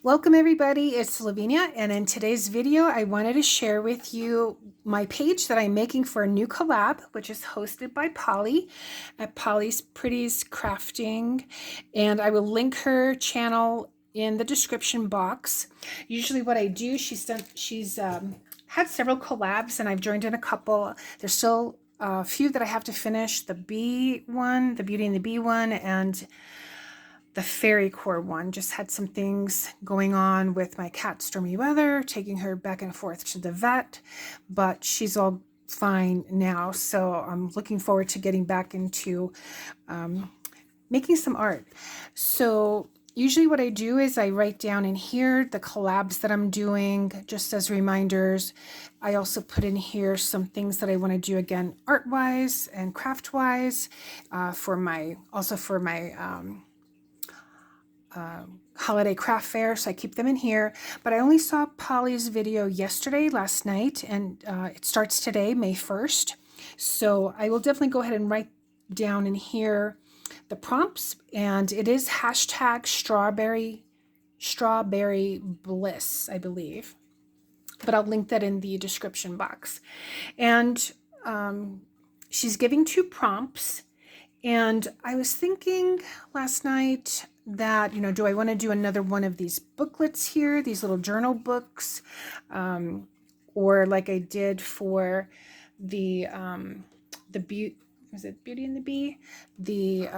Welcome everybody, it's Lavinia, and in today's video I wanted to share with you my page that I'm making for a new collab, which is hosted by Polly at Polly's Pretties Crafting, and I will link her channel in the description box. Usually what I do, she's had several collabs and I've joined in a couple. There's still a few that I have to finish, the bee one, the Beauty and the Bee one, and the fairy core one. Just had some things going on with my cat Stormy Weather, taking her back and forth to the vet, but she's all fine now. So I'm looking forward to getting back into making some art. So usually what I do is I write down in here the collabs that I'm doing just as reminders. I also put in here some things that I want to do again art-wise and craft-wise for my holiday craft fair, so I keep them in here. But I only saw Polly's video last night, and it starts today, May 1st. So I will definitely go ahead and write down in here the prompts, and it is hashtag strawberry bliss, I believe. But I'll link that in the description box. And she's giving 2 prompts. And I was thinking last night that, do I want to do another one of these booklets here, these little journal books, or like I did for the Beauty and the Bee, the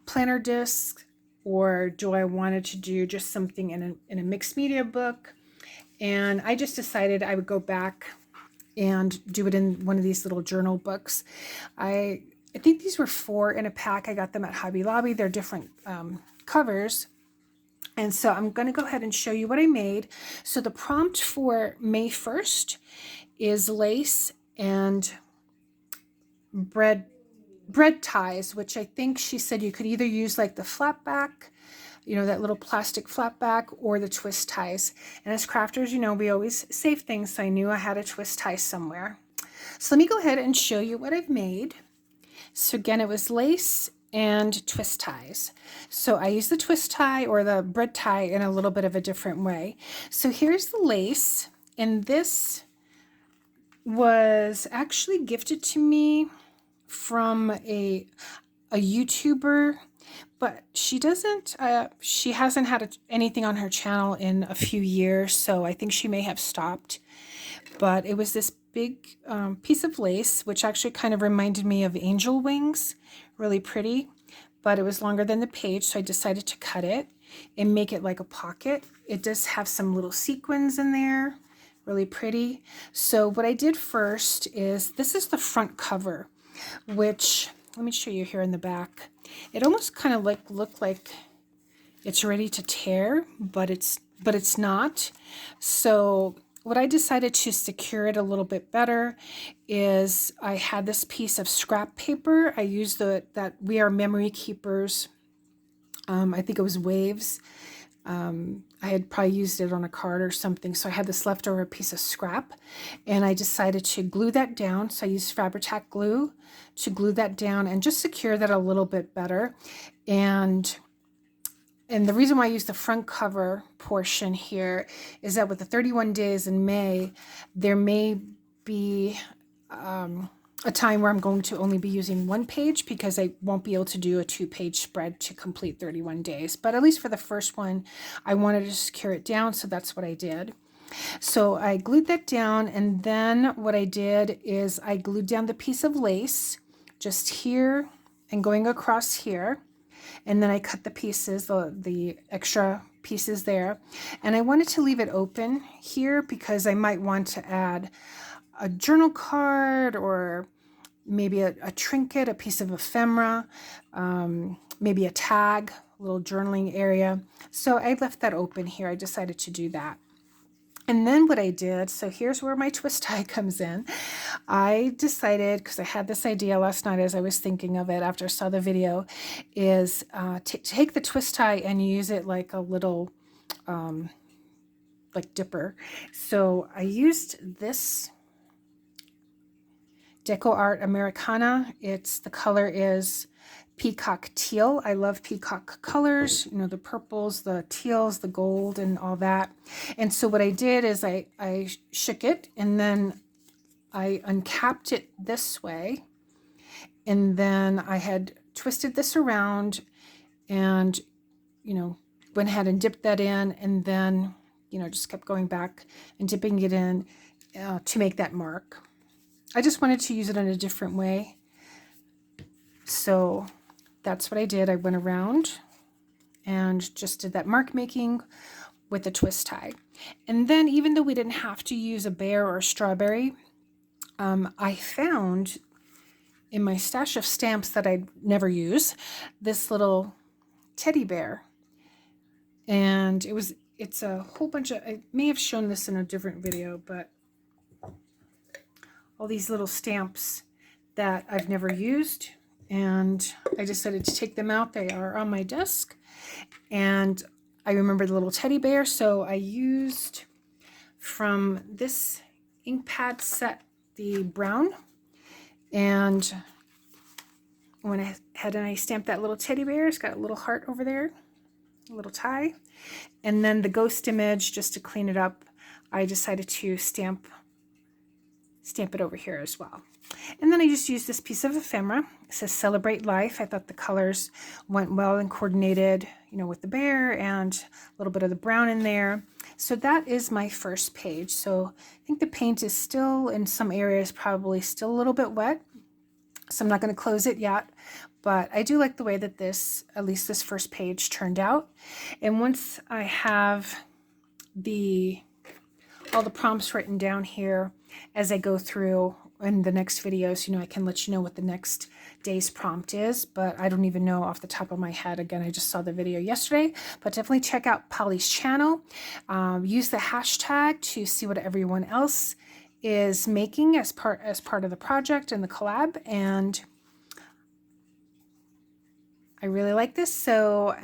planner disc, or do I wanted to do just something in a mixed media book? And I just decided I would go back and do it in one of these little journal books. I think these were 4 in a pack. I got them at Hobby Lobby. They're different covers. And so I'm going to go ahead and show you what I made. So the prompt for May 1st is lace and bread ties, which I think she said you could either use like the flat back, that little plastic flat back, or the twist ties. And as crafters, we always save things. So I knew I had a twist tie somewhere. So let me go ahead and show you what I've made. So again, it was lace and twist ties. So I used the twist tie or the bread tie in a little bit of a different way. So here's the lace, and this was actually gifted to me from a YouTuber, but she hasn't had anything on her channel in a few years, so I think she may have stopped. But it was this big piece of lace, which actually kind of reminded me of angel wings, really pretty, but it was longer than the page, so I decided to cut it and make it like a pocket. It does have some little sequins in there, really pretty. So what I did first is, this is the front cover, which, let me show you here in the back. It almost kind of looked like it's ready to tear, but it's not. So what I decided to secure it a little bit better is I had this piece of scrap paper. I used that We Are Memory Keepers. I think it was Waves. I had probably used it on a card or something. So I had this leftover piece of scrap, and I decided to glue that down. So I used Fabri-Tac glue to glue that down and just secure that a little bit better. And the reason why I use the front cover portion here is that with the 31 days in May, there may be a time where I'm going to only be using 1 page, because I won't be able to do a 2-page spread to complete 31 days. But at least for the first one, I wanted to secure it down, so that's what I did. So I glued that down, and then what I did is I glued down the piece of lace just here and going across here. And then I cut the pieces, the extra pieces there. And I wanted to leave it open here because I might want to add a journal card, or maybe a trinket, a piece of ephemera, maybe a tag, a little journaling area. So I left that open here. I decided to do that. And then what I did, so here's where my twist tie comes in. I decided, because I had this idea last night as I was thinking of it after I saw the video, is to take the twist tie and use it like a little like dipper. So I used this Deco Art Americana. The color is peacock teal. I love peacock colors, you know, the purples, the teals, the gold, and all that. And so what I did is I shook it, and then I uncapped it this way, and then I had twisted this around and, you know, went ahead and dipped that in, and then, you know, just kept going back and dipping it in to make that mark. I just wanted to use it in a different way. So that's what I did. I went around and just did that mark making with a twist tie. And then, even though we didn't have to use a bear or a strawberry, I found in my stash of stamps that I'd never use this little teddy bear. And it's a whole bunch of, I may have shown this in a different video, but all these little stamps that I've never used. And I decided to take them out. They are on my desk. And I remember the little teddy bear, so I used from this ink pad set the brown, and went ahead and I stamped that little teddy bear. It's got a little heart over there, a little tie. And then the ghost image, just to clean it up, I decided to stamp it over here as well. And then I just used this piece of ephemera. It says Celebrate Life. I thought the colors went well and coordinated, you know, with the bear and a little bit of the brown in there. So that is my first page. So I think the paint is still, in some areas, probably still a little bit wet. So I'm not going to close it yet. But I do like the way that this, at least this first page, turned out. And once I have all the prompts written down here as I go through in the next videos, you know, I can let you know what the next day's prompt is, but I don't even know off the top of my head. Again, I just saw the video yesterday, but definitely check out Polly's channel. Use the hashtag to see what everyone else is making as part of the project and the collab. And I really like this, so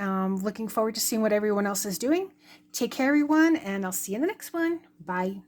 looking forward to seeing what everyone else is doing. Take care, everyone, and I'll see you in the next one. Bye.